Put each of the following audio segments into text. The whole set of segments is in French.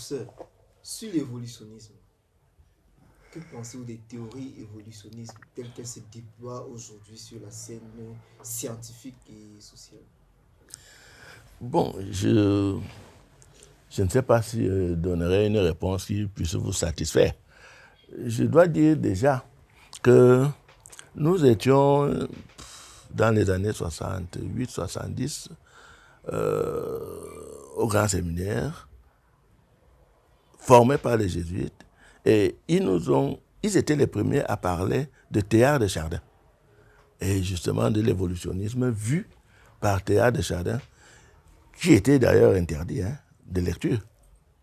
professeur, sur l'évolutionnisme, que pensez-vous des théories évolutionnistes telles qu'elles se déploient aujourd'hui sur la scène scientifique et sociale? Bon, je ne sais pas si je donnerai une réponse qui puisse vous satisfaire. Je dois dire déjà que nous étions dans les années 68-70 au Grand Séminaire, formés par les jésuites, et ils étaient les premiers à parler de Teilhard de Chardin, et justement de l'évolutionnisme vu par Teilhard de Chardin, qui était d'ailleurs interdit de lecture.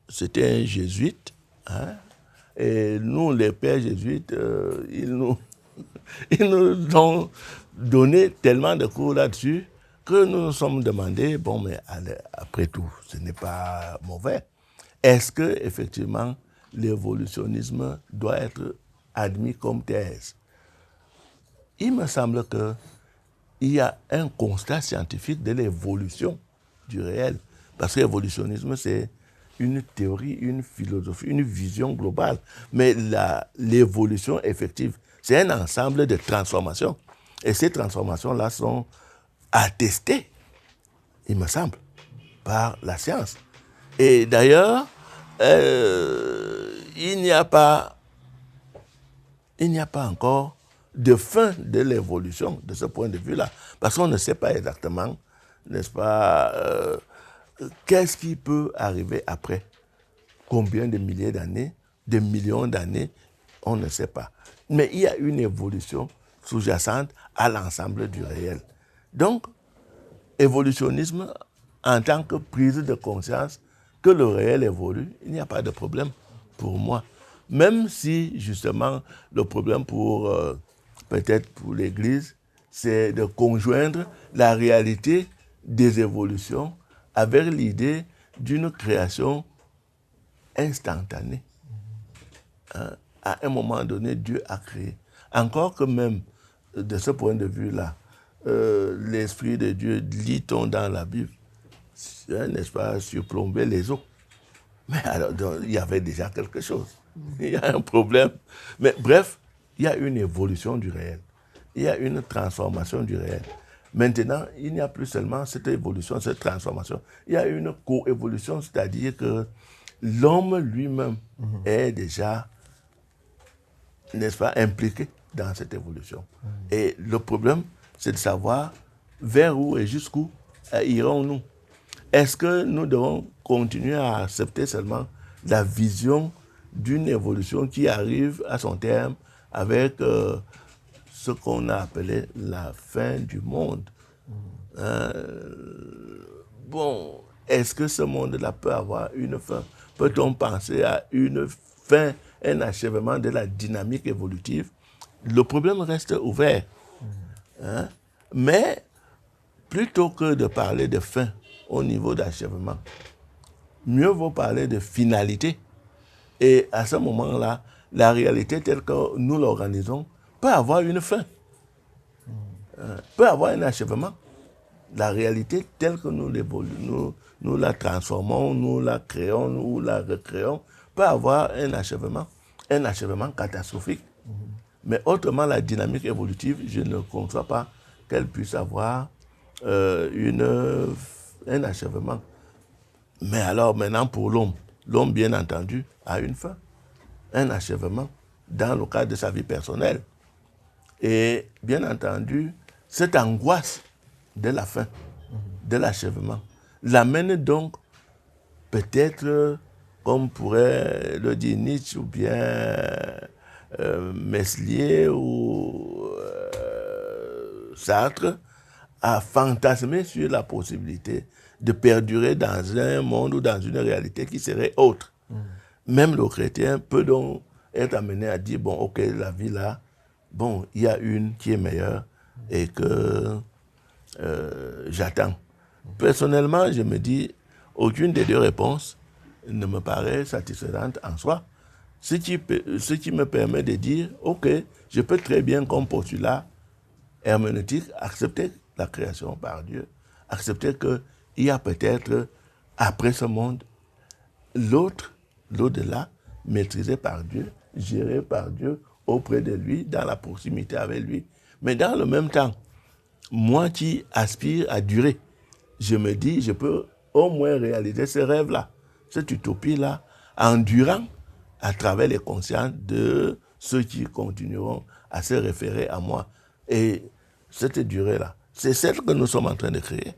C'était un jésuite, et nous, les pères jésuites, ils nous ont donné tellement de cours là-dessus que nous nous sommes demandé, bon, mais après tout, ce n'est pas mauvais. Est-ce que effectivement l'évolutionnisme doit être admis comme thèse? Il me semble qu'il y a un constat scientifique de l'évolution du réel. Parce que l'évolutionnisme, c'est une théorie, une philosophie, une vision globale. Mais l'évolution effective, c'est un ensemble de transformations. Et ces transformations-là sont attestées, il me semble, par la science. Et d'ailleurs, il n'y a pas encore de fin de l'évolution de ce point de vue-là. Parce qu'on ne sait pas exactement, n'est-ce pas, qu'est-ce qui peut arriver après? Combien de milliers d'années, de millions d'années, on ne sait pas. Mais il y a une évolution sous-jacente à l'ensemble du réel. Donc, évolutionnisme en tant que prise de conscience que le réel évolue, il n'y a pas de problème pour moi. Même si, justement, le problème peut-être pour l'Église, c'est de conjoindre la réalité des évolutions avec l'idée d'une création instantanée. À un moment donné, Dieu a créé. Encore que même, de ce point de vue-là, l'Esprit de Dieu, lit-on dans la Bible, n'est-ce pas, surplomber les eaux. Mais alors, donc, il y avait déjà quelque chose. Il y a un problème. Mais bref, il y a une évolution du réel. Il y a une transformation du réel. Maintenant, il n'y a plus seulement cette évolution, cette transformation. Il y a une coévolution, c'est-à-dire que l'homme lui-même est déjà, n'est-ce pas, impliqué dans cette évolution. Et le problème, c'est de savoir vers où et jusqu'où irons-nous. Est-ce que nous devons continuer à accepter seulement la vision d'une évolution qui arrive à son terme avec ce qu'on a appelé la fin du monde? Bon, est-ce que ce monde-là peut avoir une fin? Peut-on penser à une fin, un achèvement de la dynamique évolutive? Le problème reste ouvert. Mais plutôt que de parler de fin au niveau d'achèvement, mieux vaut parler de finalité. Et à ce moment-là, la réalité telle que nous l'organisons peut avoir une fin, peut avoir un achèvement. La réalité telle que nous la transformons, nous la créons, nous la recréons, peut avoir un achèvement catastrophique. Mais autrement, la dynamique évolutive, je ne conçois pas qu'elle puisse avoir un achèvement. Mais alors maintenant pour l'homme bien entendu a une fin, un achèvement dans le cadre de sa vie personnelle. Et bien entendu, cette angoisse de la fin, de l'achèvement, l'amène donc peut-être, comme pourrait le dire Nietzsche ou bien Meslier ou Sartre, à fantasmer sur la possibilité de perdurer dans un monde ou dans une réalité qui serait autre. Même le chrétien peut donc être amené à dire, bon, ok, la vie là, bon, il y a une qui est meilleure et que j'attends. Personnellement, je me dis, aucune des deux réponses ne me paraît satisfaisante en soi. Ce qui me permet de dire, ok, je peux très bien, comme postulat herméneutique, accepter la création par Dieu, accepter qu'il y a peut-être, après ce monde, l'autre l'au-delà, maîtrisé par Dieu, géré par Dieu, auprès de lui, dans la proximité avec lui. Mais dans le même temps, moi qui aspire à durer, je me dis, je peux au moins réaliser ce rêve-là, cette utopie-là, en durant à travers les consciences de ceux qui continueront à se référer à moi. Et cette durée-là, c'est celle que nous sommes en train de créer.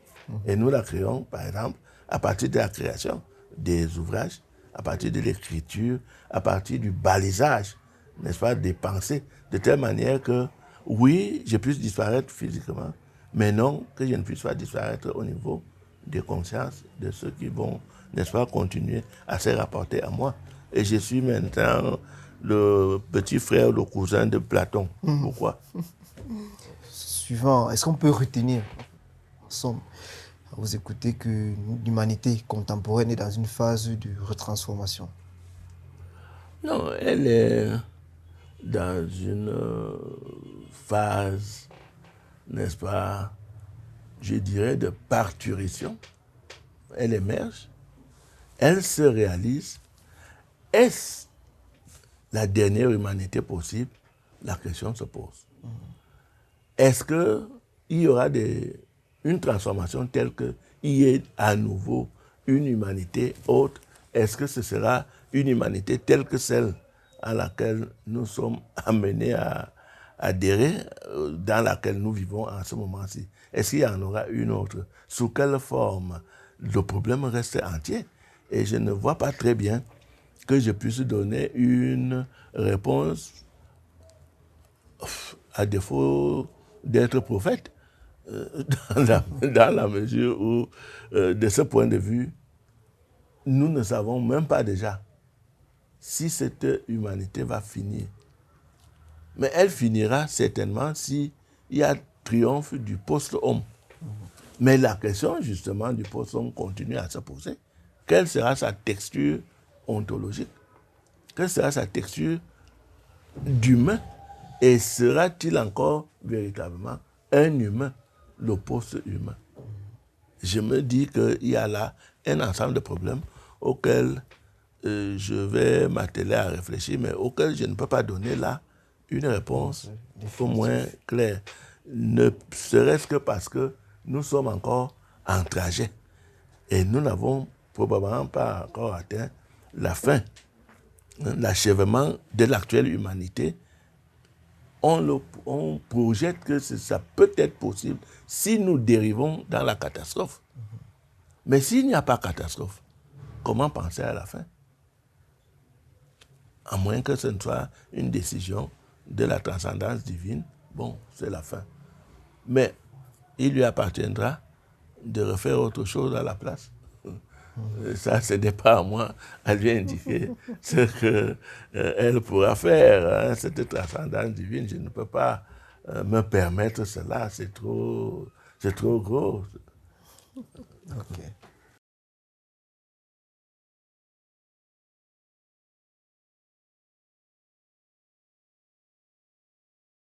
Et nous la créons, par exemple, à partir de la création des ouvrages, à partir de l'écriture, à partir du balisage, n'est-ce pas, des pensées, de telle manière que, oui, je puisse disparaître physiquement, mais non que je ne puisse pas disparaître au niveau des consciences de ceux qui vont, n'est-ce pas, continuer à se rapporter à moi. Et je suis maintenant le petit frère, le cousin de Platon. Pourquoi? Suivant, est-ce qu'on peut retenir, en somme, à vous écouter, que l'humanité contemporaine est dans une phase de retransformation? Non, elle est dans une phase, n'est-ce pas, je dirais, de parturition. Elle émerge, elle se réalise. Est-ce la dernière humanité possible? La question se pose. Est-ce qu'il y aura une transformation telle qu'il y ait à nouveau une humanité autre? Est-ce que ce sera une humanité telle que celle à laquelle nous sommes amenés à adhérer, dans laquelle nous vivons en ce moment-ci? Est-ce qu'il y en aura une autre? Sous quelle forme? Le problème reste entier. Et je ne vois pas très bien que je puisse donner une réponse à défaut d'être prophète, dans la mesure où, de ce point de vue, nous ne savons même pas déjà si cette humanité va finir. Mais elle finira certainement s'il y a triomphe du post-homme. Mais la question, justement, du post-homme continue à se poser. Quelle sera sa texture ontologique? Quelle sera sa texture d'humain? Et sera-t-il encore véritablement un humain, le post-humain? Je me dis qu'il y a là un ensemble de problèmes auxquels je vais m'atteler à réfléchir, mais auxquels je ne peux pas donner là une réponse au moins claire. Ne serait-ce que parce que nous sommes encore en trajet et nous n'avons probablement pas encore atteint la fin, l'achèvement de l'actuelle humanité. On projette que ça peut être possible si nous dérivons dans la catastrophe. Mais s'il n'y a pas de catastrophe, comment penser à la fin? À moins que ce ne soit une décision de la transcendance divine, bon, c'est la fin. Mais il lui appartiendra de refaire autre chose à la place. Ça, ce n'est pas à moi à lui indiquer ce qu'elle pourra faire. Hein, cette transcendance divine, je ne peux pas me permettre cela, c'est trop gros. Ok.